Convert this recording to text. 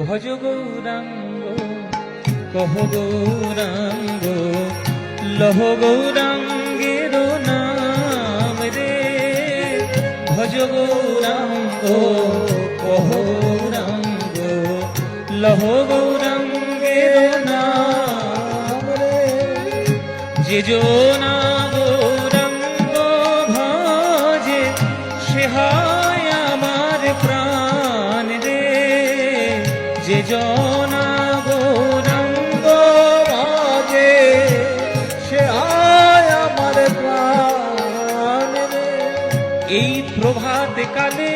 ভজ গৌরাঙ্গ কহ গৌরাঙ্গ লহ গৌরাঙ্গের নাম রে। ভজ গৌরাঙ্গ কহ গৌরাঙ্গ লহ গৌরাঙ্গের নাম রে। যে জনা গৌরাঙ্গ ভজে সে হয় আমার প্রাণ রে। যে জনা গৌরাঙ্গ ভজে সে হয় আমার প্রাণ রে। এই প্রভাত কালে